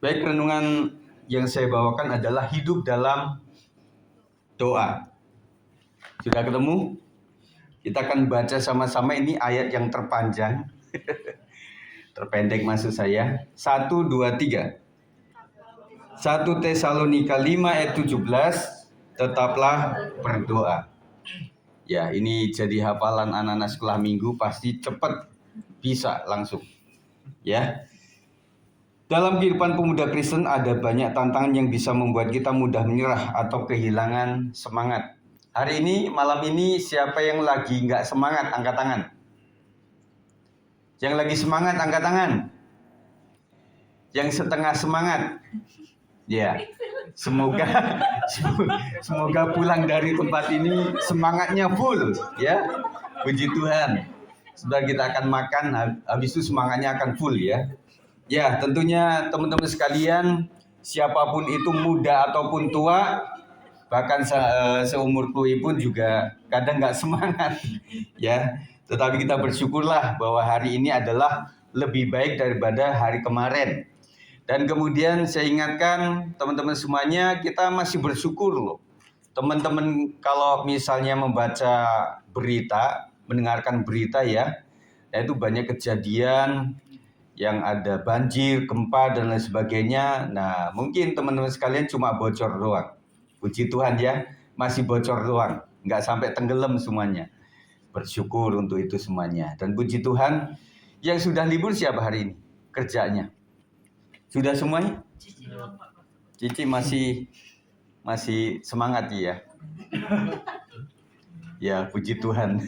Baik, renungan yang saya bawakan adalah hidup dalam doa. Sudah ketemu? Kita akan baca sama-sama, ini ayat yang terpanjang. Terpendek maksud saya. 1, 2, 3. 1 Tesalonika 5 ayat 17. Tetaplah berdoa. Ya, ini jadi hafalan anak-anak sekolah minggu, pasti cepat bisa langsung. Ya. Dalam kehidupan pemuda Kristen ada banyak tantangan yang bisa membuat kita mudah menyerah atau kehilangan semangat. Hari ini, malam ini, siapa yang lagi nggak semangat, angkat tangan. Yang lagi semangat, angkat tangan. Yang setengah semangat, ya. Semoga pulang dari tempat ini semangatnya full, ya. Puji Tuhan. Sudah kita akan makan, habis itu semangatnya akan full, ya. Ya, tentunya teman-teman sekalian, siapapun itu muda ataupun tua, bahkan seumurku pun juga kadang nggak semangat, ya. Tetapi kita bersyukurlah bahwa hari ini adalah lebih baik daripada hari kemarin. Dan kemudian saya ingatkan teman-teman semuanya, kita masih bersyukur loh. Teman-teman kalau misalnya membaca berita, mendengarkan berita ya, itu banyak kejadian yang ada banjir, gempa, dan lain sebagainya. Nah, mungkin teman-teman sekalian cuma bocor doang. Puji Tuhan ya, masih bocor doang. Nggak sampai tenggelam semuanya. Bersyukur untuk itu semuanya. Dan puji Tuhan, yang sudah libur siapa hari ini? Kerjanya. Sudah semuanya? Cici masih semangat ya. Ya, puji Tuhan.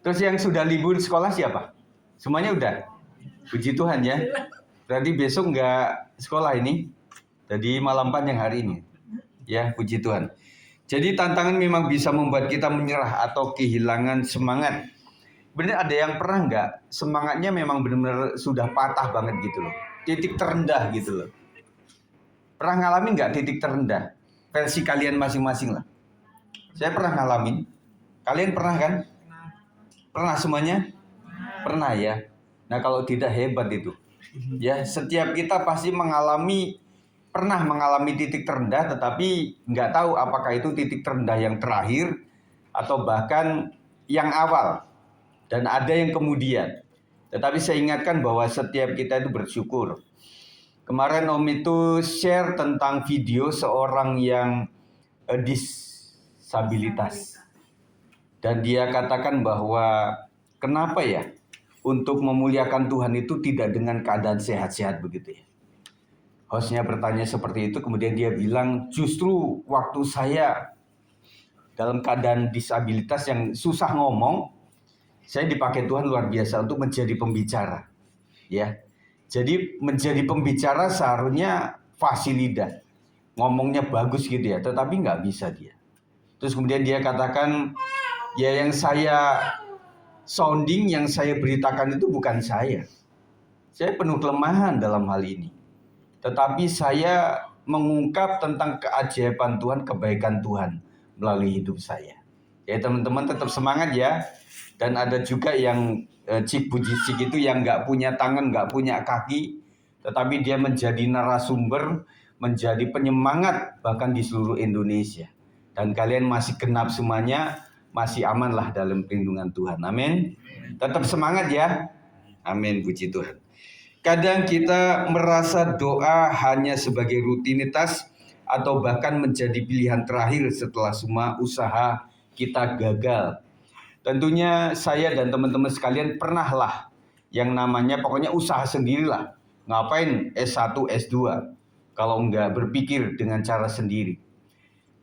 Terus yang sudah libur sekolah siapa? Semuanya udah? Puji Tuhan ya. Berarti besok nggak sekolah ini. Jadi malam panjang hari ini. Ya, puji Tuhan. Jadi tantangan memang bisa membuat kita menyerah atau kehilangan semangat. Benar, ada yang pernah nggak semangatnya memang benar-benar sudah patah banget gitu loh. Titik terendah gitu loh. Pernah ngalamin nggak titik terendah? Versi kalian masing-masing lah. Saya pernah ngalamin. Kalian pernah kan? Pernah semuanya? Pernah ya. Nah, kalau tidak hebat itu. Ya, setiap kita pasti pernah mengalami titik terendah, tetapi nggak tahu apakah itu titik terendah yang terakhir atau bahkan yang awal. Dan ada yang kemudian. Tetapi saya ingatkan bahwa setiap kita itu bersyukur. Kemarin Om itu share tentang video seorang yang disabilitas. Dan dia katakan bahwa kenapa ya untuk memuliakan Tuhan itu tidak dengan keadaan sehat-sehat begitu ya. Hostnya bertanya seperti itu, kemudian dia bilang justru waktu saya dalam keadaan disabilitas yang susah ngomong, saya dipakai Tuhan luar biasa untuk menjadi pembicara. Ya. Jadi menjadi pembicara seharusnya fasih lidah. Ngomongnya bagus gitu ya, tetapi nggak bisa dia. Terus kemudian dia katakan, ya yang saya sounding, yang saya beritakan itu bukan saya. Saya penuh kelemahan dalam hal ini. Tetapi saya mengungkap tentang keajaiban Tuhan, kebaikan Tuhan melalui hidup saya. Ya teman-teman tetap semangat ya. Dan ada juga yang cik bujicik itu yang nggak punya tangan, nggak punya kaki. Tetapi dia menjadi narasumber, menjadi penyemangat bahkan di seluruh Indonesia. Dan kalian masih genap semuanya, masih amanlah dalam perlindungan Tuhan. Amin. Tetap semangat ya. Amin, puji Tuhan. Kadang kita merasa doa hanya sebagai rutinitas atau bahkan menjadi pilihan terakhir setelah semua usaha kita gagal. Tentunya saya dan teman-teman sekalian pernahlah yang namanya pokoknya usaha sendirilah. Ngapain S1, S2 kalau nggak berpikir dengan cara sendiri.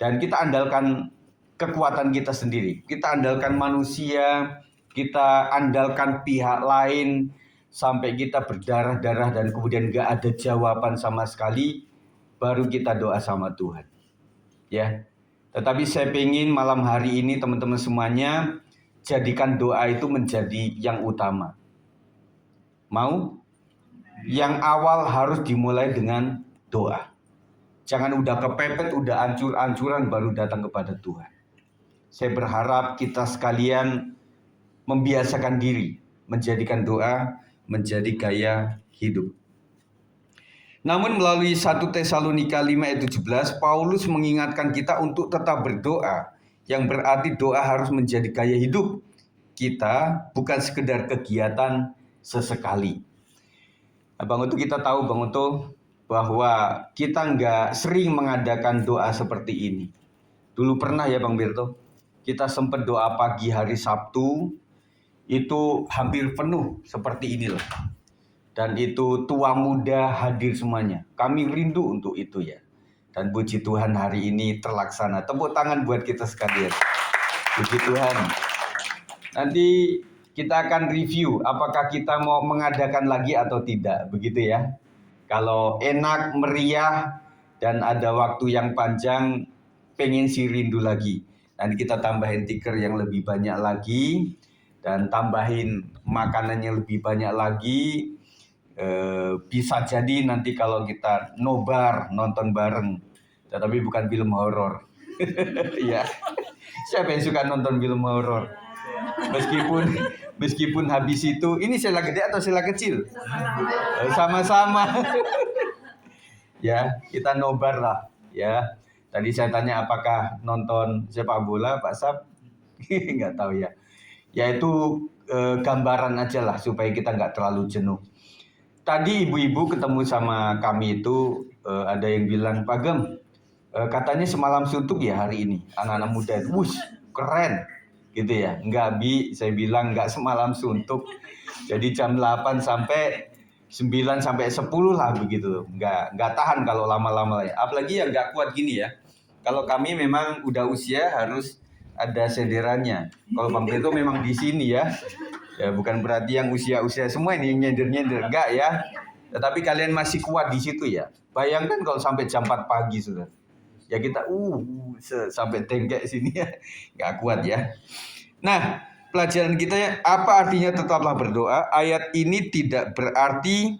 Dan kita andalkan kekuatan kita sendiri. Kita andalkan manusia, kita andalkan pihak lain, sampai kita berdarah-darah dan kemudian nggak ada jawaban sama sekali, baru kita doa sama Tuhan. Ya, tetapi saya pengen malam hari ini teman-teman semuanya jadikan doa itu menjadi yang utama. Mau? Yang awal harus dimulai dengan doa. Jangan udah kepepet, udah ancur-ancuran baru datang kepada Tuhan. Saya berharap kita sekalian membiasakan diri, menjadikan doa menjadi gaya hidup. Namun melalui 1 Tesalonika 5 ayat 17, Paulus mengingatkan kita untuk tetap berdoa, yang berarti doa harus menjadi gaya hidup kita, bukan sekedar kegiatan sesekali. Nah, Bang Uto, kita tahu Bang Uto bahwa kita nggak sering mengadakan doa seperti ini. Dulu pernah ya Bang Berto, kita sempat doa pagi hari Sabtu, itu hampir penuh seperti inilah. Dan itu tua muda hadir semuanya. Kami rindu untuk itu ya. Dan puji Tuhan hari ini terlaksana. Tepuk tangan buat kita sekalian. Puji Tuhan. Nanti kita akan review apakah kita mau mengadakan lagi atau tidak. Begitu ya. Kalau enak, meriah, dan ada waktu yang panjang, pengen si rindu lagi. Nanti kita tambahin tiker yang lebih banyak lagi. Dan tambahin makanannya lebih banyak lagi. Bisa jadi nanti kalau kita nobar nonton bareng, tetapi bukan film horor. Ya, siapa yang suka nonton film horor? Meskipun habis itu, ini sela gede atau sela kecil? Sama-sama. Ya, kita nobar lah. Ya, tadi saya tanya apakah nonton sepak bola, Pak Sab? Nggak tahu ya. Ya itu gambaran aja lah supaya kita nggak terlalu jenuh. Tadi ibu-ibu ketemu sama kami itu ada yang bilang, Pak Gem, katanya semalam suntuk ya hari ini. Anak-anak muda, wush, keren. Gitu ya. Enggak, Bi, saya bilang enggak semalam suntuk. Jadi jam 8 sampai 9 sampai 10 lah begitu. Enggak tahan kalau lama-lama ya. Apalagi yang enggak kuat gini ya. Kalau kami memang udah usia harus ada sederannya. Kalau Bang itu memang di sini ya. Ya bukan berarti yang usia-usia semua ini nyender-nyender, enggak ya. Tetapi kalian masih kuat di situ ya. Bayangkan kalau sampai jam 4 pagi sudah. Ya kita sampai tengkek sini ya. Enggak kuat ya. Nah, pelajaran kita ya, apa artinya tetaplah berdoa? Ayat ini tidak berarti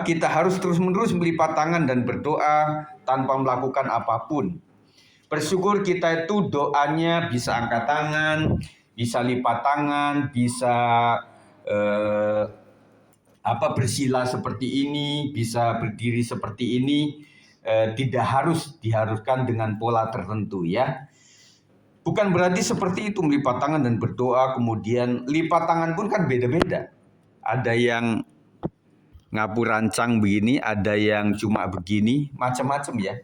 kita harus terus-menerus melipat tangan dan berdoa tanpa melakukan apapun. Bersyukur kita itu doanya bisa angkat tangan, bisa lipat tangan, bisa bersila seperti ini, bisa berdiri seperti ini, tidak harus diharuskan dengan pola tertentu ya. Bukan berarti seperti itu melipat tangan dan berdoa, kemudian lipat tangan pun kan beda-beda. Ada yang ngapu rancang begini, ada yang cuma begini, macam-macam ya.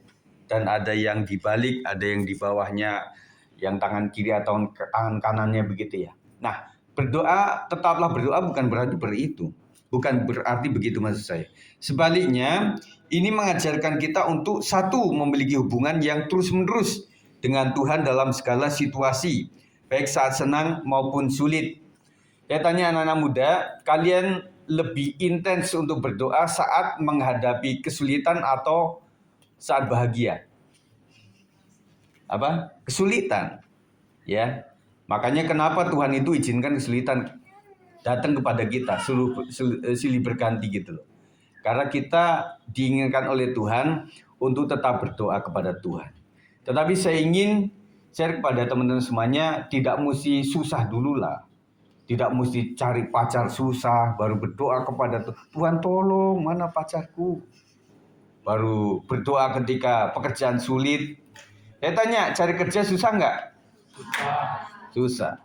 Dan ada yang dibalik, ada yang di bawahnya, yang tangan kiri atau tangan kanannya begitu ya. Nah, berdoa, tetaplah berdoa bukan berarti itu. Bukan berarti begitu maksud saya. Sebaliknya, ini mengajarkan kita untuk satu, memiliki hubungan yang terus-menerus dengan Tuhan dalam segala situasi, baik saat senang maupun sulit. Saya tanya anak-anak muda, kalian lebih intens untuk berdoa saat menghadapi kesulitan atau saat bahagia? Kesulitan. Ya. Makanya kenapa Tuhan itu izinkan kesulitan datang kepada kita, silih berganti gitu loh. Karena kita diinginkan oleh Tuhan untuk tetap berdoa kepada Tuhan. Tetapi saya ingin share kepada teman-teman semuanya, tidak mesti susah dulu lah. Tidak mesti cari pacar susah, baru berdoa kepada Tuhan, tolong mana pacarku. Baru berdoa ketika pekerjaan sulit. Saya tanya, cari kerja susah nggak? Susah.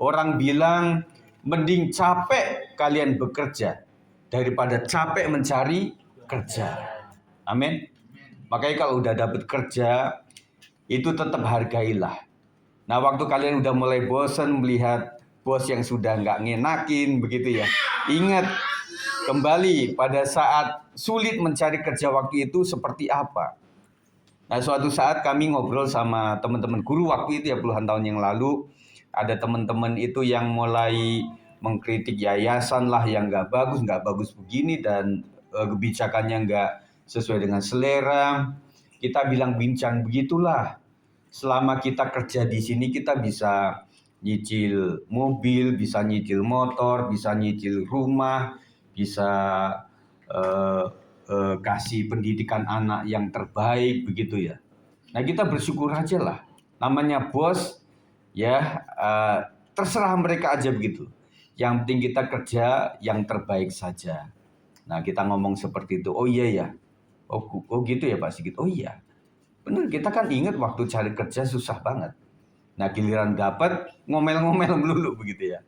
Orang bilang, mending capek kalian bekerja daripada capek mencari kerja. Amin. Makanya kalau udah dapat kerja, itu tetap hargailah. Nah, waktu kalian udah mulai bosan melihat bos yang sudah nggak ngenakin begitu ya, ingat kembali pada saat sulit mencari kerja waktu itu seperti apa. Nah, suatu saat kami ngobrol sama teman-teman guru waktu itu ya, puluhan tahun yang lalu. Ada teman-teman itu yang mulai mengkritik yayasan lah yang nggak bagus begini, dan kebijakannya nggak sesuai dengan selera. Kita bilang bincang begitulah. Selama kita kerja di sini kita bisa nyicil mobil, bisa nyicil motor, bisa nyicil rumah, bisa kasih pendidikan anak yang terbaik begitu ya. Nah, kita bersyukur aja lah. Namanya bos ya, terserah mereka aja begitu. Yang penting kita kerja yang terbaik saja. Nah, kita ngomong seperti itu. Oh iya ya. Oh gitu ya Pak Sigit. Oh iya. Benar, kita kan ingat waktu cari kerja susah banget. Nah, giliran dapat ngomel-ngomel melulu begitu ya.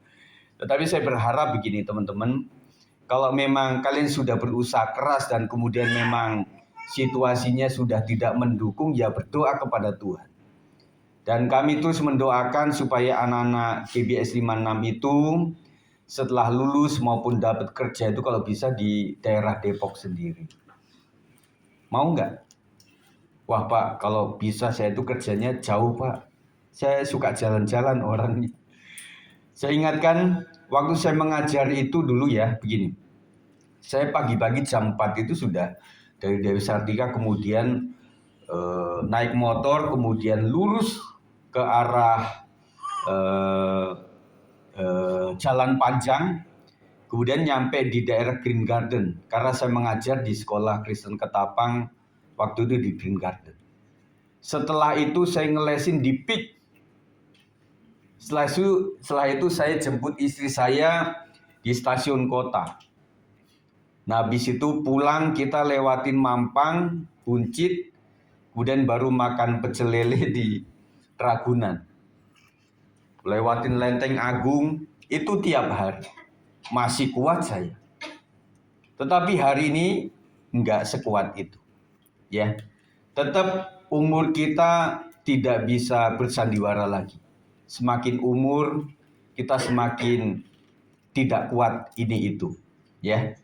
Tetapi saya berharap begini teman-teman, kalau memang kalian sudah berusaha keras dan kemudian memang situasinya sudah tidak mendukung, ya berdoa kepada Tuhan. Dan kami terus mendoakan supaya anak-anak GBS 56 itu setelah lulus maupun dapat kerja itu kalau bisa di daerah Depok sendiri. Mau nggak? Wah Pak, kalau bisa saya itu kerjanya jauh Pak. Saya suka jalan-jalan orangnya. Saya ingatkan waktu saya mengajar itu dulu ya, begini. Saya pagi-pagi jam 4 itu sudah dari Dewi Sartika, kemudian naik motor, kemudian lurus ke arah Jalan Panjang, kemudian nyampe di daerah Green Garden, karena saya mengajar di sekolah Kristen Ketapang, waktu itu di Green Garden. Setelah itu saya ngelesin di PIK. Setelah itu saya jemput istri saya di stasiun kota. Nah, habis itu pulang kita lewatin Mampang, Buncit, kemudian baru makan pecel lele di Ragunan. Lewatin Lenteng Agung, itu tiap hari. Masih kuat saya. Tetapi hari ini enggak sekuat itu. Ya. Tetap umur kita tidak bisa bersandiwara lagi. Semakin umur kita semakin tidak kuat ini itu, ya.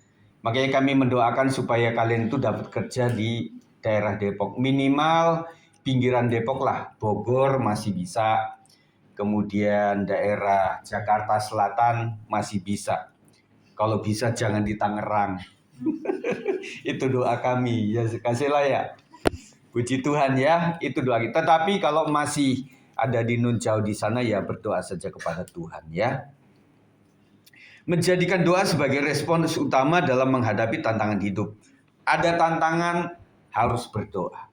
Makanya kami mendoakan supaya kalian itu dapat kerja di daerah Depok, minimal pinggiran Depok lah. Bogor masih bisa, kemudian daerah Jakarta Selatan masih bisa. Kalau bisa jangan di Tangerang. Itu doa kami, ya kasihlah ya. Puji Tuhan ya, itu doa kita. Tetapi kalau masih ada di nun jauh di sana, ya berdoa saja kepada Tuhan ya. Menjadikan doa sebagai respons utama dalam menghadapi tantangan hidup. Ada tantangan, harus berdoa.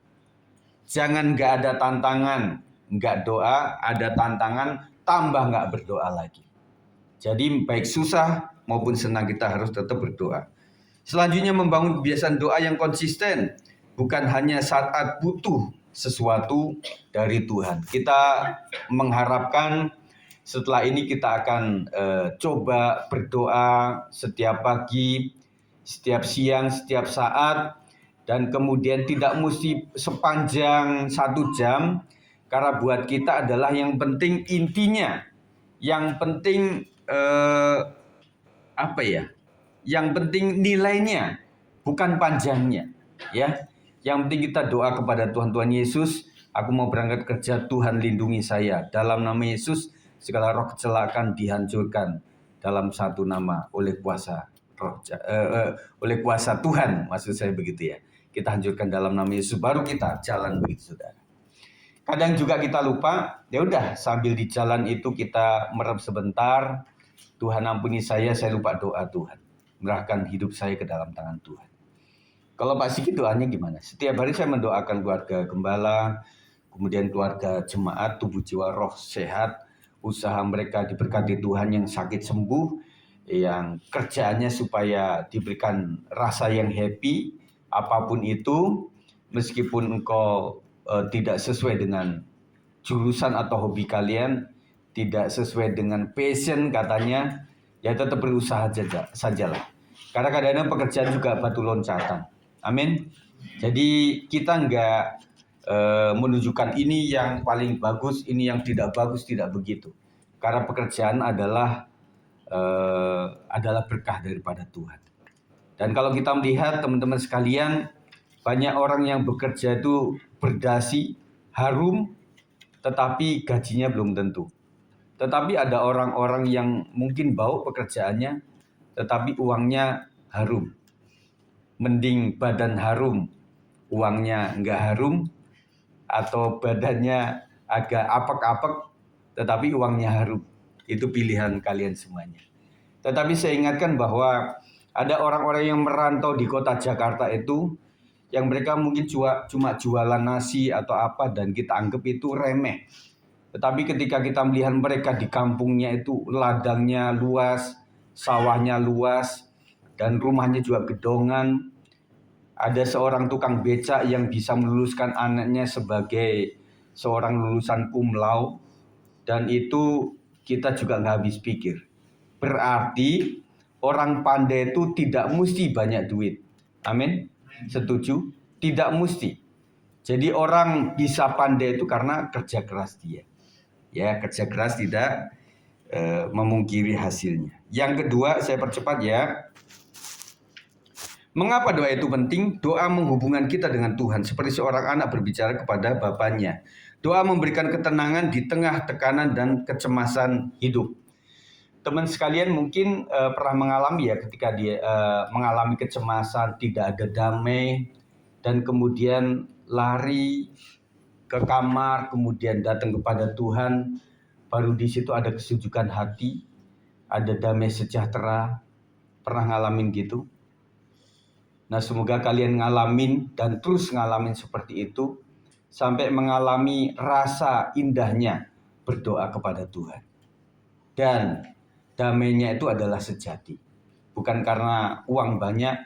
Jangan nggak ada tantangan, nggak doa, ada tantangan, tambah nggak berdoa lagi. Jadi baik susah maupun senang kita harus tetap berdoa. Selanjutnya membangun kebiasaan doa yang konsisten. Bukan hanya saat butuh sesuatu dari Tuhan. Kita mengharapkan setelah ini kita akan coba berdoa setiap pagi, setiap siang, setiap saat. Dan kemudian tidak mesti sepanjang 1 jam. Karena buat kita adalah yang penting intinya. Yang penting Yang penting nilainya, bukan panjangnya. Ya. Yang penting kita doa kepada Tuhan Yesus, aku mau berangkat kerja, Tuhan lindungi saya. Dalam nama Yesus, segala roh kecelakaan dihancurkan dalam satu nama oleh kuasa Tuhan, maksud saya begitu ya. Kita hancurkan dalam nama Yesus, baru kita jalan begitu saudara. Kadang juga kita lupa, ya udah sambil di jalan itu kita merem sebentar, Tuhan ampuni saya lupa doa Tuhan. Merahkan hidup saya ke dalam tangan Tuhan. Kalau Pak Sigit doanya gimana? Setiap hari saya mendoakan keluarga gembala, kemudian keluarga jemaat, tubuh jiwa roh sehat, usaha mereka diberkati Tuhan, yang sakit sembuh, yang kerjaannya supaya diberikan rasa yang happy, apapun itu, meskipun engkau tidak sesuai dengan jurusan atau hobi kalian, tidak sesuai dengan passion katanya, ya tetap berusaha sajalah. Karena kadang-kadang pekerjaan juga batu loncatan. Amin. Jadi kita enggak menunjukkan ini yang paling bagus, ini yang tidak bagus, tidak begitu. Karena pekerjaan adalah berkah daripada Tuhan. Dan kalau kita melihat teman-teman sekalian, banyak orang yang bekerja itu berdasi, harum, tetapi gajinya belum tentu. Tetapi ada orang-orang yang mungkin bau pekerjaannya, tetapi uangnya harum. Mending badan harum, uangnya enggak harum, atau badannya agak apek-apek, tetapi uangnya harum. Itu pilihan kalian semuanya. Tetapi saya ingatkan bahwa ada orang-orang yang merantau di kota Jakarta itu, yang mereka mungkin cuma jualan nasi atau apa, dan kita anggap itu remeh. Tetapi ketika kita melihat mereka di kampungnya itu ladangnya luas, sawahnya luas, dan rumahnya juga gedongan. Ada seorang tukang becak yang bisa meluluskan anaknya sebagai seorang lulusan cum laude, dan itu kita juga nggak habis pikir. Berarti orang pandai itu tidak mesti banyak duit. Amin? Setuju? Tidak mesti. Jadi orang bisa pandai itu karena kerja keras dia. Ya, kerja keras tidak memungkiri hasilnya. Yang kedua, saya percepat ya. Mengapa doa itu penting? Doa menghubungkan kita dengan Tuhan seperti seorang anak berbicara kepada bapaknya. Doa memberikan ketenangan di tengah tekanan dan kecemasan hidup. Teman sekalian mungkin pernah mengalami ya, ketika dia mengalami kecemasan, tidak ada damai, dan kemudian lari ke kamar, kemudian datang kepada Tuhan, baru di situ ada kesejukan hati, ada damai sejahtera. Pernah ngalamin gitu? Nah, semoga kalian ngalamin dan terus ngalamin seperti itu sampai mengalami rasa indahnya berdoa kepada Tuhan. Dan damainya itu adalah sejati. Bukan karena uang banyak,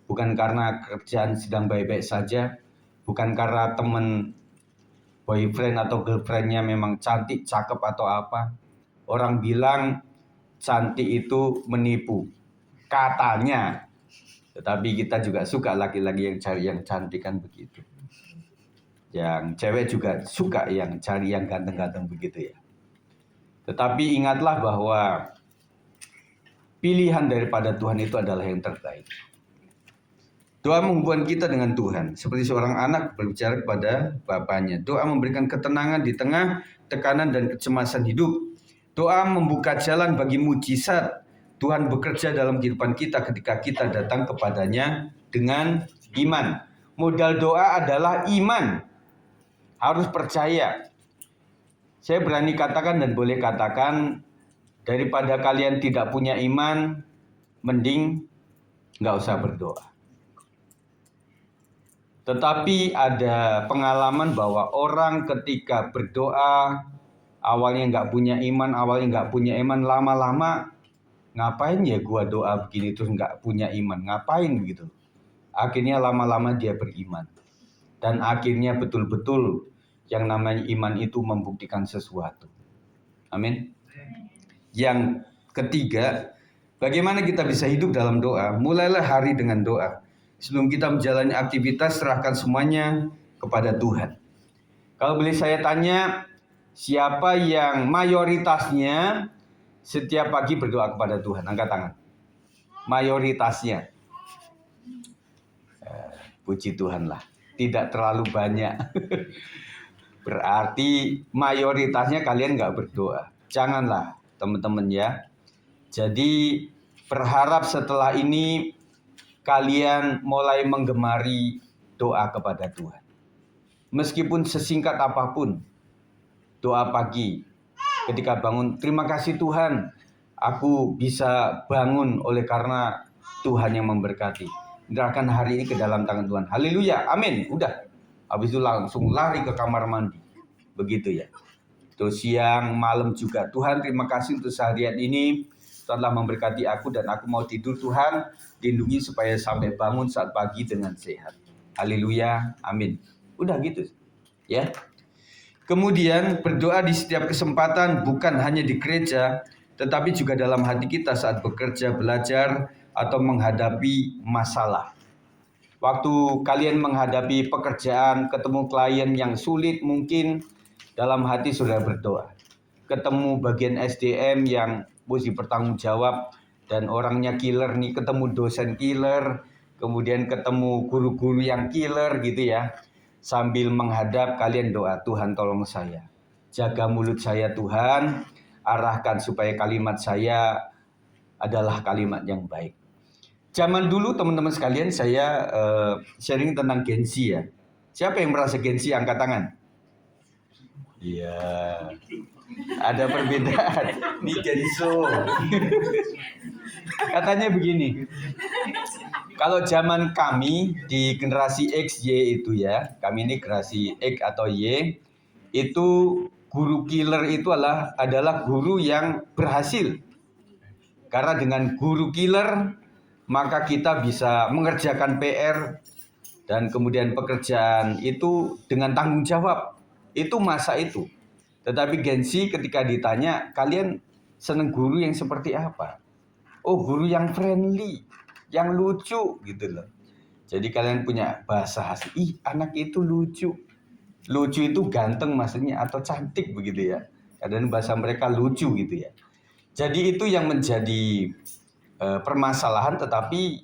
bukan karena kerjaan sedang baik-baik saja, bukan karena teman boyfriend atau girlfriendnya memang cantik, cakep atau apa. Orang bilang cantik itu menipu. Katanya. Tetapi kita juga suka laki-laki yang cari yang cantik kan begitu. Yang cewek juga suka yang cari yang ganteng-ganteng begitu ya. Tetapi ingatlah bahwa pilihan daripada Tuhan itu adalah yang terbaik. Doa menghubungkan kita dengan Tuhan. Seperti seorang anak berbicara kepada bapaknya. Doa memberikan ketenangan di tengah tekanan dan kecemasan hidup. Doa membuka jalan bagi mujizat. Tuhan bekerja dalam kehidupan kita ketika kita datang kepadanya dengan iman. Modal doa adalah iman. Harus percaya. Saya berani katakan dan boleh katakan, daripada kalian tidak punya iman, mending nggak usah berdoa. Tetapi ada pengalaman bahwa orang ketika berdoa, awalnya nggak punya iman, lama-lama ngapain ya gua doa begini terus nggak punya iman, ngapain begitu. Akhirnya lama-lama dia beriman. Dan akhirnya betul-betul yang namanya iman itu membuktikan sesuatu. Amin. Yang ketiga, bagaimana kita bisa hidup dalam doa? Mulailah hari dengan doa. Sebelum kita menjalani aktivitas, serahkan semuanya kepada Tuhan. Kalau boleh saya tanya, siapa yang mayoritasnya setiap pagi berdoa kepada Tuhan? Angkat tangan. Mayoritasnya. Puji Tuhan lah. Tidak terlalu banyak. Berarti mayoritasnya kalian nggak berdoa. Janganlah teman-teman ya. Jadi berharap setelah ini kalian mulai menggemari doa kepada Tuhan. Meskipun sesingkat apapun. Doa pagi ketika bangun, terima kasih Tuhan, aku bisa bangun oleh karena Tuhan yang memberkati. Menyerahkan hari ini ke dalam tangan Tuhan. Haleluya, amin. Udah. Habis itu langsung lari ke kamar mandi. Begitu ya. Terus siang, malam juga. Tuhan, terima kasih untuk seharian ini. Tuhan telah memberkati aku dan aku mau tidur. Tuhan, lindungi supaya sampai bangun saat pagi dengan sehat. Haleluya, amin. Udah gitu. Ya. Kemudian berdoa di setiap kesempatan, bukan hanya di gereja, tetapi juga dalam hati kita saat bekerja, belajar, atau menghadapi masalah. Waktu kalian menghadapi pekerjaan, ketemu klien yang sulit, mungkin dalam hati sudah berdoa. Ketemu bagian SDM yang mesti bertanggung jawab, dan orangnya killer nih, ketemu dosen killer, kemudian ketemu guru-guru yang killer gitu ya. Sambil menghadap kalian doa, Tuhan tolong saya. Jaga mulut saya Tuhan, arahkan supaya kalimat saya adalah kalimat yang baik. Zaman dulu teman-teman sekalian saya sharing tentang Gen Z ya. Siapa yang merasa Gen Z angkat tangan? Iya. Ada perbedaan. Ini Gen Z. Katanya begini. Kalau zaman kami di generasi X, Y itu ya, kami ini generasi X atau Y, itu guru killer itu adalah guru yang berhasil. Karena dengan guru killer, maka kita bisa mengerjakan PR dan kemudian pekerjaan itu dengan tanggung jawab. Itu masa itu. Tetapi Gen Z ketika ditanya, kalian seneng guru yang seperti apa? Oh, guru yang friendly, yang lucu gitu loh. Jadi kalian punya bahasa khas. Ih, anak itu lucu. Lucu itu ganteng maksudnya atau cantik begitu ya. Kadang bahasa mereka lucu gitu ya. Jadi itu yang menjadi permasalahan, tetapi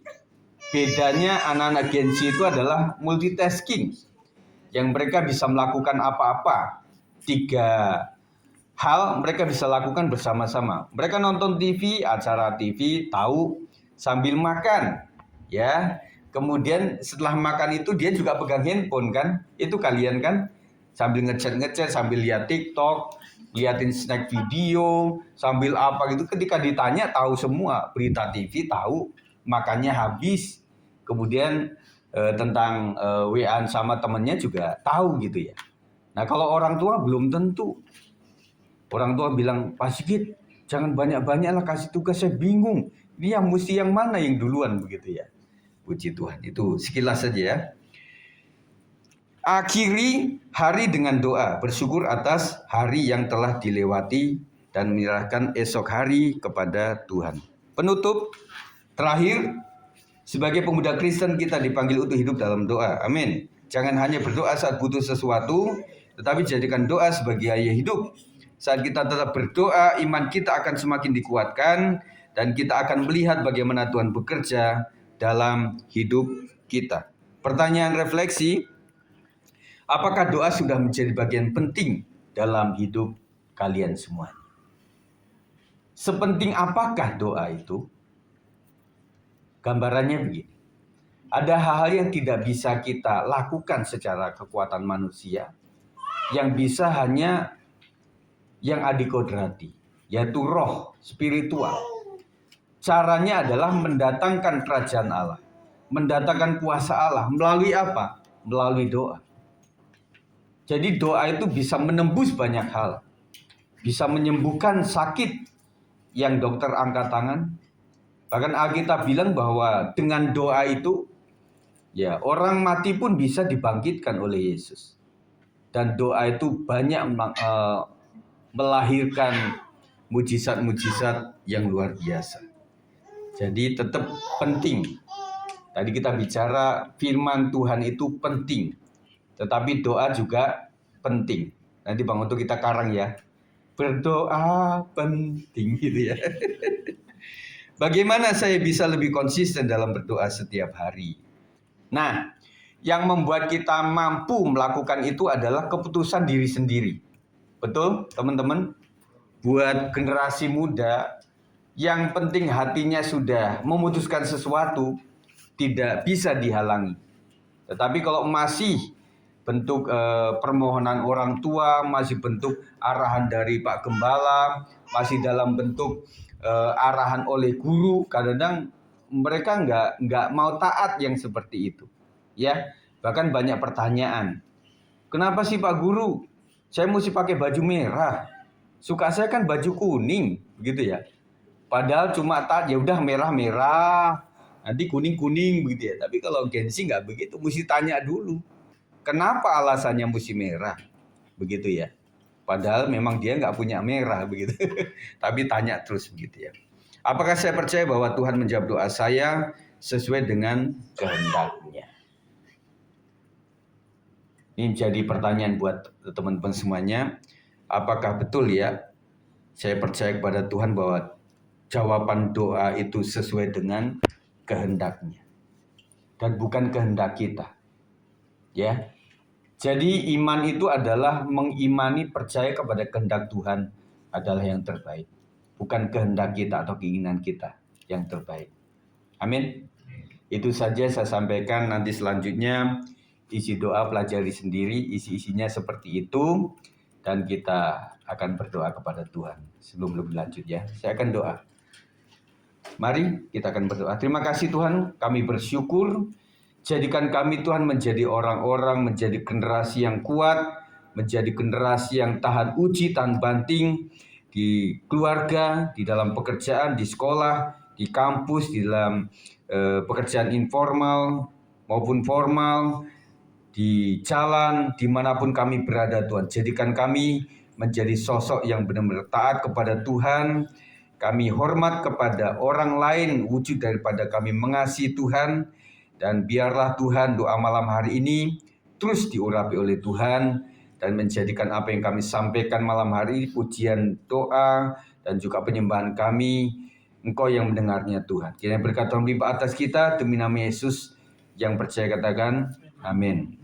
bedanya anak-anak Gen Z itu adalah multitasking. Yang mereka bisa melakukan apa-apa. 3 hal mereka bisa lakukan bersama-sama. Mereka nonton TV, acara TV, tahu sambil makan, ya. Kemudian setelah makan itu dia juga pegang handphone kan? Itu kalian kan sambil ngechat, sambil lihat TikTok, liatin snack video, sambil apa gitu. Ketika ditanya tahu semua, berita TV tahu, makannya habis. Kemudian tentang WA sama temennya juga tahu gitu ya. Nah kalau orang tua belum tentu. Orang tua bilang, Pak Sigit, jangan banyak-banyak lah kasih tugas, saya bingung. Ini yang mesti yang mana yang duluan begitu ya. Puji Tuhan, itu sekilas saja ya. Akhiri hari dengan doa, bersyukur atas hari yang telah dilewati dan menyerahkan esok hari kepada Tuhan. Penutup, terakhir, sebagai pemuda Kristen kita dipanggil untuk hidup dalam doa. Amin. Jangan hanya berdoa saat butuh sesuatu, tetapi jadikan doa sebagai gaya hidup. Saat kita tetap berdoa, iman kita akan semakin dikuatkan dan kita akan melihat bagaimana Tuhan bekerja dalam hidup kita. Pertanyaan refleksi, apakah doa sudah menjadi bagian penting dalam hidup kalian semua? Sepenting apakah doa itu? Gambarannya begini. Ada hal-hal yang tidak bisa kita lakukan secara kekuatan manusia, yang bisa hanya yang adikodrati, yaitu roh spiritual. Caranya adalah mendatangkan kerajaan Allah, mendatangkan kuasa Allah. Melalui apa? Melalui doa. Jadi doa itu bisa menembus banyak hal. Bisa menyembuhkan sakit yang dokter angkat tangan. Bahkan Alkitab bilang bahwa dengan doa itu, ya orang mati pun bisa dibangkitkan oleh Yesus. Dan doa itu banyak melahirkan mujizat-mujizat yang luar biasa. Jadi tetap penting. Tadi kita bicara firman Tuhan itu penting. Tetapi doa juga penting. Nanti Bang Untuk kita karang ya. Berdoa penting gitu ya. Bagaimana saya bisa lebih konsisten dalam berdoa setiap hari? Nah, yang membuat kita mampu melakukan itu adalah keputusan diri sendiri. Betul, teman-teman? Buat generasi muda, yang penting hatinya sudah memutuskan sesuatu, tidak bisa dihalangi. Tetapi kalau masih bentuk permohonan orang tua, masih bentuk arahan dari Pak Gembala, masih dalam bentuk arahan oleh guru, kadang-kadang mereka nggak mau taat yang seperti itu. Ya, bahkan banyak pertanyaan. Kenapa sih Pak Guru? Saya mesti pakai baju merah. Suka saya kan baju kuning, begitu ya. Padahal cuma ya udah merah-merah, nanti kuning-kuning begitu ya. Tapi kalau Gen Z nggak begitu, mesti tanya dulu. Kenapa alasannya mesti merah? Begitu ya. Padahal memang dia nggak punya merah begitu. Tapi tanya terus begitu ya. Apakah saya percaya bahwa Tuhan menjawab doa saya sesuai dengan kehendaknya? Ini jadi pertanyaan buat teman-teman semuanya. Apakah betul ya saya percaya kepada Tuhan bahwa jawaban doa itu sesuai dengan kehendaknya dan bukan kehendak kita. Ya. Jadi iman itu adalah mengimani, percaya kepada kehendak Tuhan adalah yang terbaik, bukan kehendak kita atau keinginan kita yang terbaik. Amin. Itu saja saya sampaikan. Nanti selanjutnya isi doa pelajari sendiri, isi-isinya seperti itu, dan kita akan berdoa kepada Tuhan. Sebelum lebih lanjut ya, saya akan doa. Mari kita akan berdoa. Terima kasih Tuhan, kami bersyukur. Jadikan kami Tuhan menjadi orang-orang, menjadi generasi yang kuat, menjadi generasi yang tahan uji, tahan banting di keluarga, di dalam pekerjaan, di sekolah, di kampus, di dalam pekerjaan informal maupun formal, di jalan, dimanapun kami berada Tuhan. Jadikan kami menjadi sosok yang benar-benar taat kepada Tuhan. Kami hormat kepada orang lain, wujud daripada kami mengasihi Tuhan. Dan biarlah Tuhan doa malam hari ini terus diurapi oleh Tuhan dan menjadikan apa yang kami sampaikan malam hari, pujian, doa, dan juga penyembahan kami, Engkau yang mendengarnya Tuhan. Kiranya berkat Tuhan melimpah atas kita, demi nama Yesus yang percaya katakan, amin.